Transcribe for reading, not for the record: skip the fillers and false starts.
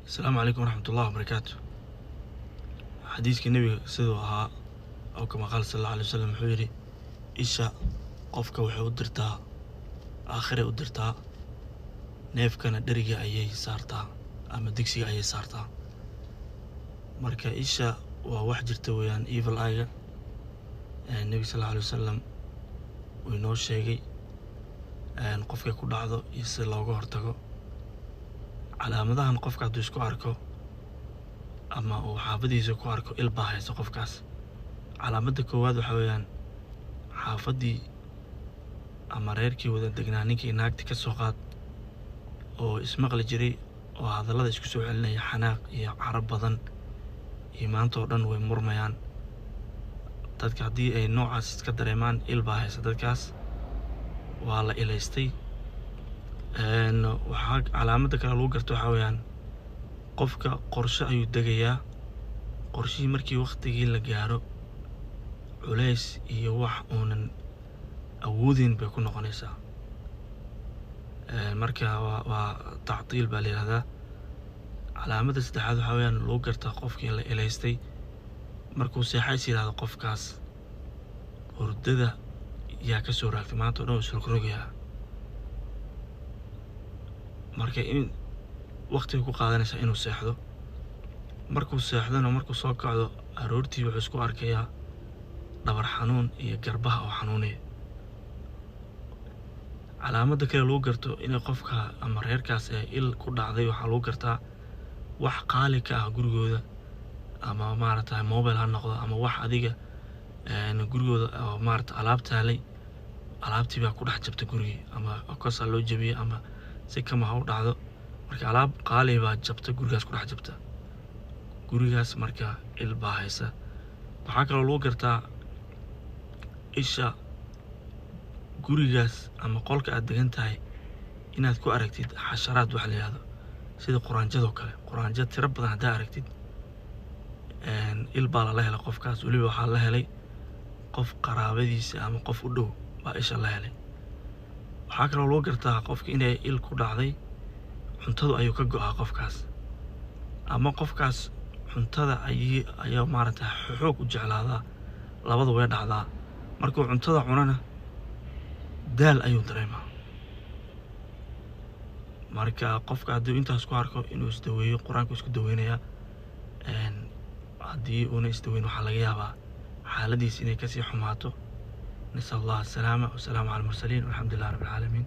السلام عليكم ورحمة الله وبركاته. حديث النبي سيدوها أو كما قال صلى الله عليه وسلم حيري إيشا قفك وحي ودرتا آخر ودرتا نيف كان درجة أيه سارتا أما دكسي أيه سارتا مركا إيشا وواحد جرتويان إيفل آية النبي صلى الله عليه وسلم وينو شيغي أن قفك كل عضو يصير لوجه هرتجو على مدى قفك عدو يسكو أركو أما uu xaafadiisa ku arko il baa haysa qofkaas calaamada koowaad waxa weeyaan xaafadii ama reerkii wada degnaa ninkii naagti ka soo qaad oo ismaqli jiray oo hadallada isku soo celinaya xanaaq iyo carab badan iyo maanta oo dhan way murmayaan dadka haddii ay noocaas iska dareemaan il baa haysa dadkaas waa la ilaystay waxaa calaamada kale lagu garto waxa weeyaan qofka qorshe ayuu degayaa qorshihii markii waqtigii la gaaro culays iyo wax uunan awoodin bay ku noqonaysaa marka waa tactiil baa la yiraahdaa calaamada saddexaad waxa weeyaan lagu gartaa qofkii la ilaystay markuu seexays yiraahdo qofkaas hurdada yaa ka soo raagtay maanta oo dhan isla rogayaa marka in waqtiga ku qaadanaysa inuu seexdo markuu seexdana markuu soo kacdo aroortii wuxuu isku arkayaa dhabar xanuun iyo garbaha oo xanuunaya calaamada kale lagu garto in qofka ama reerkaas ay il ku dhacday waxa lagu gartaa wax qaali ka ah gurigooda ama maaragtay mobile ha noqdo ama wax adiga gurigooda oo maaragtay alaab taalay alaabtii baa ku dhex jabtay gurigii ama kosa loo jabiyay ama si kama ha u dhacdo marka alaab qaali baa jabta gurigaas ku dhex jabta gurigaas marka il baa haysa waxaa kaloo lagu gartaa isha gurigaas ama qolka aad degan tahay inaad ku aragtid xasharaad wax la yiraahdo sida quraanjadoo kale quraanjad tiro badan haddaa aragtid il baa la helay qofkaas weliba waxaa la helay qof qaraabadiisa ama qof u dhow baa isha la helay waxaa kaloo lagu gartaa qofka inay il ku dhacday cuntadu ayuu ka go'aa qofkaas ama qofkaas cuntada ayaa maaragtay xoog u jeclaadaa labada way dhacdaa markuu cuntada cunana daal ayuu dareemaa marka qofka haddii intaas ku arko inuu isdaweeyo quraanku isku daweynayaa haddii uuna isdaweyn waxaa laga yaabaa xaaladiis inay kasii xumaato nasal allah asalaama wasalaamu cala almursaliin walxamdu lillahi rabbi alcaalamiin